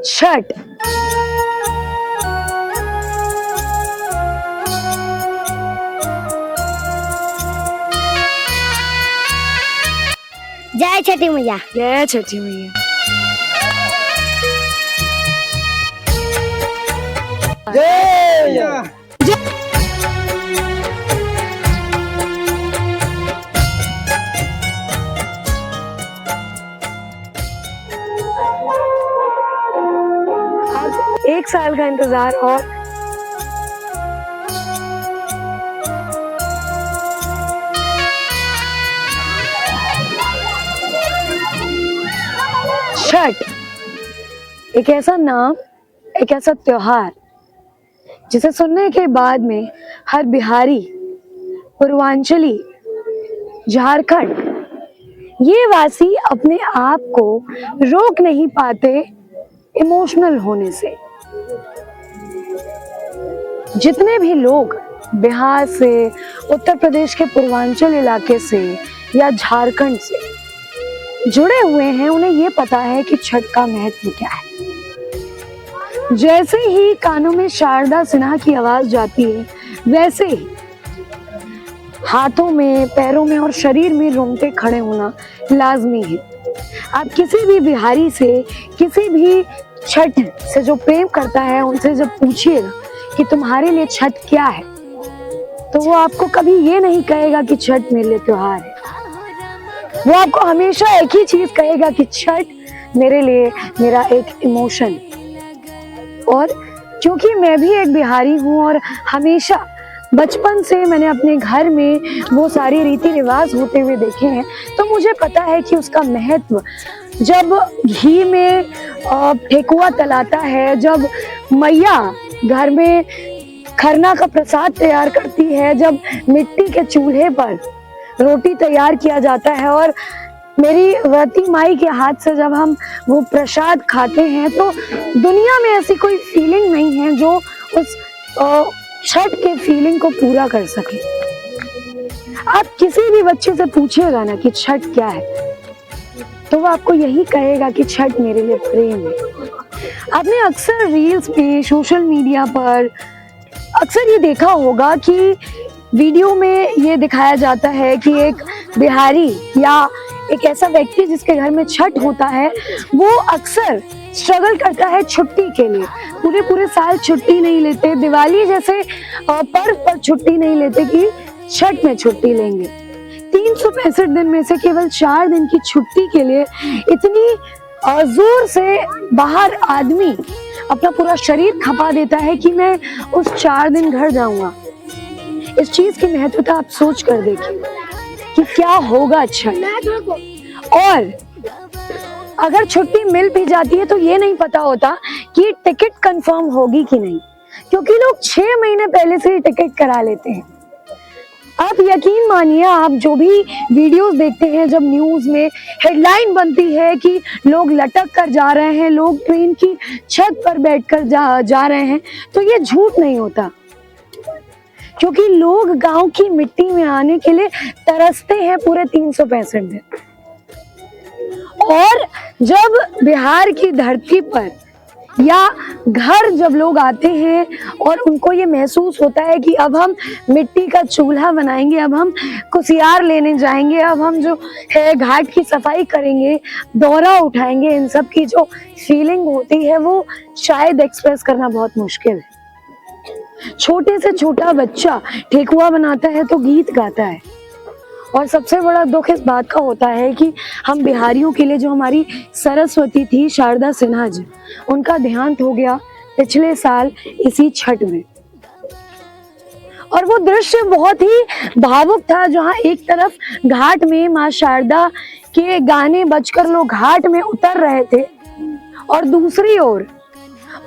छठ। जय छठी मैया। जय छठी मैया। जय। अब 1 साल का इंतजार और छठ एक ऐसा नाम, एक ऐसा त्योहार जिसे सुनने के बाद में हर बिहारी, पूर्वांचली, झारखंड ये वासी अपने आप को रोक नहीं पाते इमोशनल होने से। जितने भी लोग बिहार से, उत्तर प्रदेश के पूर्वांचल इलाके से या झारखंड से जुड़े हुए हैं, उन्हें ये पता है कि छठ का महत्व क्या है। जैसे ही कानों में शारदा सिन्हा की आवाज जाती है, वैसे ही हाथों में, पैरों में और शरीर में रोंगटे खड़े होना लाजमी है। आप किसी भी बिहारी से, किसी भी छठ से जो प्रेम करता है, उनसे जब पूछिएगा कि तुम्हारे लिए छठ क्या है, तो वो आपको कभी ये नहीं कहेगा कि छठ मेरे लिए त्योहार है। वो आपको हमेशा एक ही चीज कहेगा कि छठ मेरे लिए मेरा एक इमोशन। और क्योंकि मैं भी एक बिहारी हूँ और हमेशा बचपन से मैंने अपने घर में वो सारे रीति रिवाज होते हुए देखे हैं, तो मुझे पता है कि उसका महत्व। जब घी में ठेकुआ तलाता है, जब मैया घर में खरना का प्रसाद तैयार करती है, जब मिट्टी के चूल्हे पर रोटी तैयार किया जाता है और मेरी व्रती माई के हाथ से जब हम वो प्रसाद खाते हैं, तो दुनिया में ऐसी कोई फीलिंग नहीं है जो उस छठ के फीलिंग को पूरा कर सके। आप किसी भी बच्चे से पूछिएगा ना कि छठ क्या है, तो वो आपको यही कहेगा कि छठ मेरे लिए प्रेम है। आपने अक्सर रील्स पे, सोशल मीडिया पर अक्सर ये देखा होगा कि वीडियो में ये दिखाया जाता है कि एक बिहारी या एक ऐसा व्यक्ति जिसके घर में छठ होता है, वो अक्सर स्ट्रगल करता है छुट्टी के लिए। पूरे साल छुट्टी नहीं लेते, दिवाली जैसे पर्व पर छुट्टी नहीं लेते कि छठ में छुट्टी लेंगे। 365 दिन में से केवल 4 दिन की छुट्टी के लिए इतनी जोर से बाहर आदमी अपना पूरा शरीर खपा देता है कि मैं उस 4 दिन घर जाऊंगा। इस चीज की महत्वता आप सोच कर देखिए कि क्या होगा छठ। और अगर छुट्टी मिल भी जाती है तो ये नहीं पता होता कि टिकट कंफर्म होगी कि नहीं, क्योंकि लोग 6 महीने पहले से ही टिकट करा लेते हैं। आप यकीन मानिए, आप जो भी वीडियोस देखते हैं, जब न्यूज में हेडलाइन बनती है कि लोग लटक कर जा रहे हैं, लोग ट्रेन की छत पर बैठकर जा रहे हैं, तो ये झूठ नहीं होता, क्योंकि लोग गांव की मिट्टी में आने के लिए तरसते हैं पूरे 365 दिन। और जब बिहार की धरती पर या घर जब लोग आते हैं और उनको ये महसूस होता है कि अब हम मिट्टी का चूल्हा बनाएंगे, अब हम कुसियार लेने जाएंगे, अब हम जो है घाट की सफाई करेंगे, दौरा उठाएंगे, इन सब की जो फीलिंग होती है वो शायद एक्सप्रेस करना बहुत मुश्किल है। छोटे से छोटा बच्चा ठेकुआ बनाता है तो गीत गाता है। और सबसे बड़ा दुख इस बात का होता है कि हम बिहारियों के लिए जो हमारी सरस्वती थी, शारदा सिन्हा जी, उनका देहांत हो गया पिछले साल इसी छठ में। और वो दृश्य बहुत ही भावुक था, जहाँ एक तरफ घाट में माँ शारदा के गाने बजकर लोग घाट में उतर रहे थे और दूसरी ओर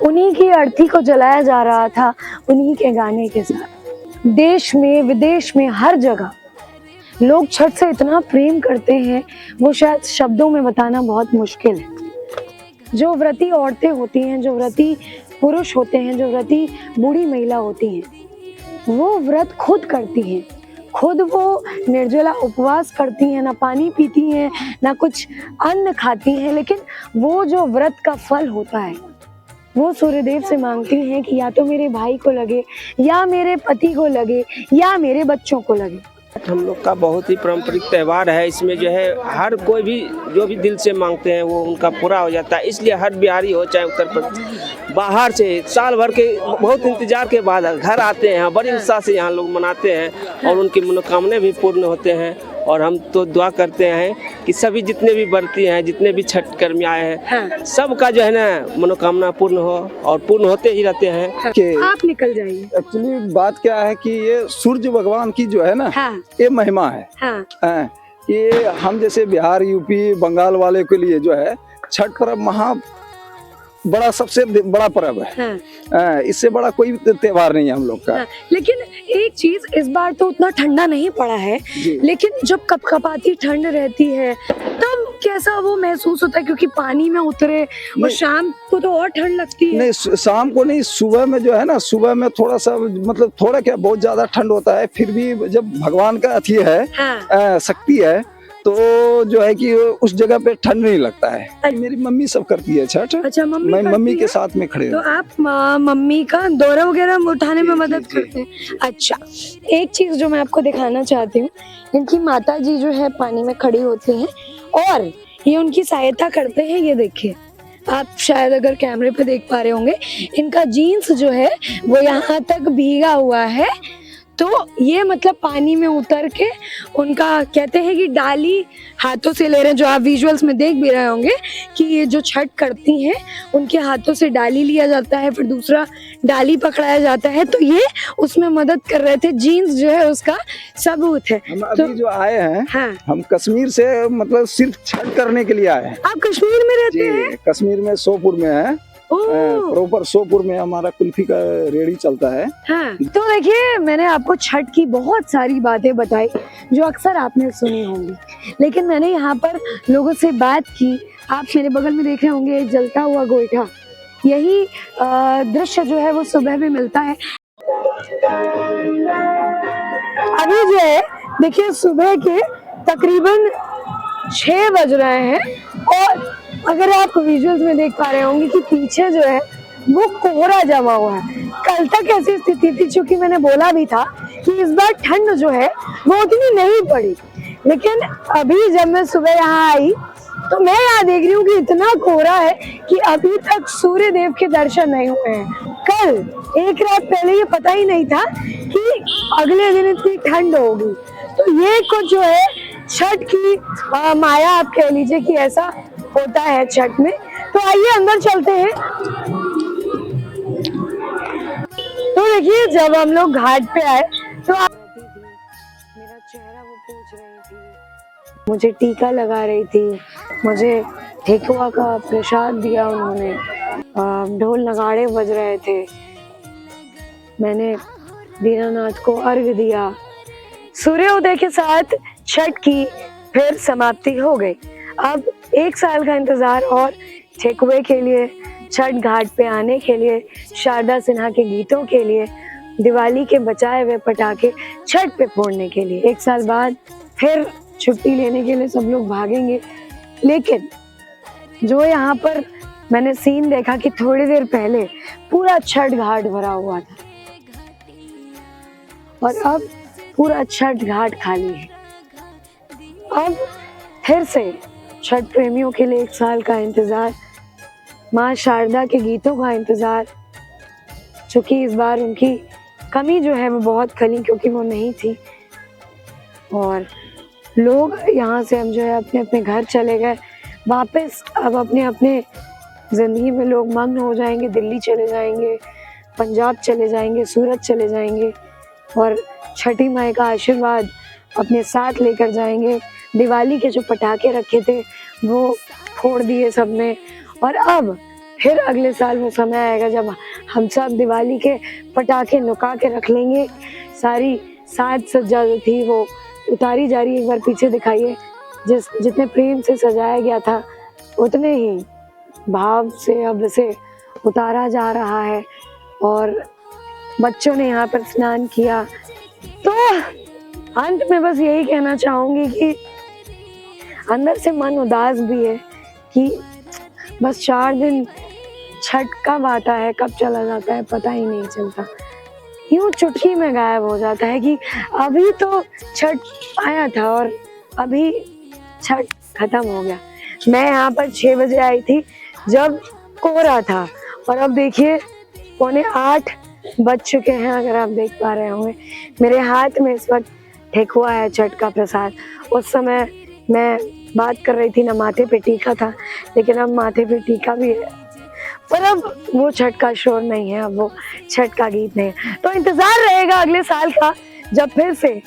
उन्हीं की अर्थी को जलाया जा रहा था उन्हीं के गाने के साथ। देश में, विदेश में, हर जगह लोग छठ से इतना प्रेम करते हैं, वो शायद शब्दों में बताना बहुत मुश्किल है। जो व्रती औरतें होती हैं, जो व्रती पुरुष होते हैं, जो व्रती बूढ़ी महिला होती हैं, वो व्रत खुद करती हैं, खुद वो निर्जला उपवास करती हैं, ना पानी पीती हैं, ना कुछ अन्न खाती हैं, लेकिन वो जो व्रत का फल होता है वो सूर्यदेव से मांगती हैं कि या तो मेरे भाई को लगे, या मेरे पति को लगे, या मेरे बच्चों को लगे। हम लोग का बहुत ही पारंपरिक त्यौहार है। इसमें जो है हर कोई भी जो भी दिल से मांगते हैं वो उनका पूरा हो जाता है। इसलिए हर बिहारी हो चाहे उत्तर प्रदेश बाहर से साल भर के बहुत इंतजार के बाद घर आते हैं, बड़ी उत्साह से यहाँ लोग मनाते हैं और उनकी मनोकामनाएं भी पूर्ण होते हैं। और हम तो दुआ करते हैं कि सभी जितने भी व्रती हैं, जितने भी छठ कर्मी आए हैं, सबका जो है ना मनोकामना पूर्ण हो और पूर्ण होते ही रहते हैं। कि आप निकल जाइए। एक्चुअली बात क्या है कि ये सूर्य भगवान की जो है ना, ये महिमा है। ये हम जैसे बिहार, यूपी, बंगाल वाले के लिए जो है छठ पर्व बड़ा सबसे बड़ा पर्व है। इससे बड़ा कोई त्योहार नहीं है हम लोग का। लेकिन एक चीज, इस बार तो उतना ठंडा नहीं पड़ा है, लेकिन जब कपकपाती ठंड रहती है तब कैसा वो महसूस होता है? क्योंकि पानी में उतरे और शाम को तो और ठंड लगती है। नहीं, शाम को नहीं, सुबह में जो है ना, सुबह में थोड़ा सा मतलब थोड़ा क्या बहुत ज्यादा ठंड होता है। फिर भी जब भगवान का अथी है, शक्ति है, तो जो है कि उस जगह पे ठंड नहीं लगता है। मेरी मम्मी सब करती है छठ। अच्छा, मैं मम्मी के साथ में खड़े तो आप मम्मी का दौरा वगैरह उठाने में मदद करते हैं? अच्छा, एक चीज जो मैं आपको दिखाना चाहती हूँ, इनकी माता जी जो है पानी में खड़ी होती हैं और ये उनकी सहायता करते हैं। ये देखिए, आप शायद अगर कैमरे पे देख पा रहे होंगे, इनका जीन्स जो है वो यहाँ तक भीगा हुआ है। तो ये मतलब पानी में उतर के उनका कहते हैं कि डाली हाथों से ले रहे हैं, जो आप विजुअल्स में देख भी रहे होंगे कि ये जो छठ करती हैं उनके हाथों से डाली लिया जाता है, फिर दूसरा डाली पकड़ाया जाता है। तो ये उसमें मदद कर रहे थे। जीन्स जो है उसका सबूत है। हम अभी जो आए हैं, हम कश्मीर से मतलब सिर्फ छठ करने के लिए आए हैं। आप कश्मीर में रहते हैं? कश्मीर में सोपुर में है, प्रॉपर सोपुर में हमारा कुल्फी का रेडी चलता है। तो देखिए, मैंने आपको छठ की बहुत सारी बातें बताई जो अक्सर आपने सुनी होंगी, लेकिन मैंने यहाँ पर लोगों से बात की। आप मेरे बगल में देख रहे होंगे एक जलता हुआ गोईठा। यही दृश्य जो है वो सुबह में मिलता है। अभी जो है देखिए, सुबह के तकरीबन 6 बज रहे हैं और अगर आप विजुअल्स में देख पा रहे होंगे कि पीछे जो है वो कोहरा जमा हुआ है। कल तक ऐसी स्थिति थी, चूंकि मैंने बोला भी था कि इस बार ठंड जो है वो उतनी नहीं पड़ी, लेकिन अभी जब मैं सुबह यहाँ आई तो मैं यहाँ देख रही हूँ कि इतना कोहरा है कि अभी तक सूर्य देव के दर्शन नहीं हुए हैं। कल एक रात पहले ये पता ही नहीं था कि अगले दिन इतनी ठंड होगी। तो ये कुछ जो है छठ की माया आप कह लीजिए कि ऐसा होता है छठ में। तो आइए अंदर चलते हैं। तो देखिए, जब हम लोग घाट पे आए तो मेरा चेहरा वो पूछ रही थी, मुझे टीका लगा रही थी, मुझे ठेकुआ का प्रसाद दिया उन्होंने, ढोल नगाड़े बज रहे थे, मैंने दीनानाथ को अर्घ दिया। सूर्योदय के साथ छठ की फिर समाप्ति हो गई। अब 1 साल का इंतजार और ठेकुए के लिए, छठ घाट पे आने के लिए, शारदा सिन्हा के गीतों के लिए, दिवाली के बचाए हुए पटाखे छठ पे फोड़ने के लिए। 1 साल बाद फिर छुट्टी लेने के लिए सब लोग भागेंगे। लेकिन जो यहाँ पर मैंने सीन देखा कि थोड़ी देर पहले पूरा छठ घाट भरा हुआ था और अब पूरा छठ घाट खाली है। अब फिर से छठ प्रेमियों के लिए 1 साल का इंतजार, माँ शारदा के गीतों का इंतजार। चूंकि इस बार उनकी कमी जो है वो बहुत खली, क्योंकि वो नहीं थी और लोग यहाँ से हम जो है अपने अपने घर चले गए वापस। अब अपने अपने जिंदगी में लोग मग्न हो जाएंगे, दिल्ली चले जाएंगे, पंजाब चले जाएंगे, सूरत चले जाएंगे और छठी माई का आशीर्वाद अपने साथ लेकर जाएंगे। दिवाली के जो पटाखे रखे थे वो फोड़ दिए सबने और अब फिर अगले साल वो समय आएगा जब हम सब दिवाली के पटाखे लुका के रख लेंगे। सारी साज सज्जा जो थी वो उतारी जा रही है। एक बार पीछे दिखाइए, जितने प्रेम से सजाया गया था उतने ही भाव से अब इसे उतारा जा रहा है और बच्चों ने यहाँ पर स्नान किया। तो अंत में बस यही कहना चाहूंगी कि अंदर से मन उदास भी है कि बस 4 दिन छठ कब आता है कब चला जाता है पता ही नहीं चलता, यूं चुटकी में गायब हो जाता है कि अभी तो छठ आया था और अभी छठ खत्म हो गया। मैं यहाँ पर 6 बजे आई थी जब कोहरा था और अब देखिए 7:45 बज चुके हैं। अगर आप देख पा रहे होंगे मेरे हाथ में इस वक्त ठेकुआ है छठ का प्रसाद। उस समय मैं बात कर रही थी ना माथे पे टीका था, लेकिन अब माथे पे टीका भी है पर अब वो छठ का शोर नहीं है, अब वो छठ का गीत नहीं है। तो इंतजार रहेगा अगले साल का जब फिर से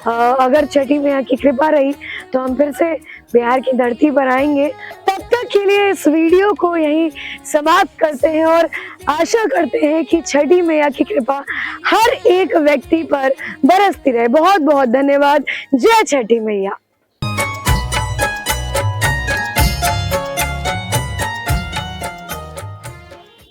अगर छठी मैया की कृपा रही तो हम फिर से बिहार की धरती पर आएंगे। तब तक के लिए इस वीडियो को यहीं समाप्त करते हैं और आशा करते हैं कि छठी मैया की कृपा हर एक व्यक्ति पर बरसती रहे। बहुत बहुत धन्यवाद। जय छठी मैया।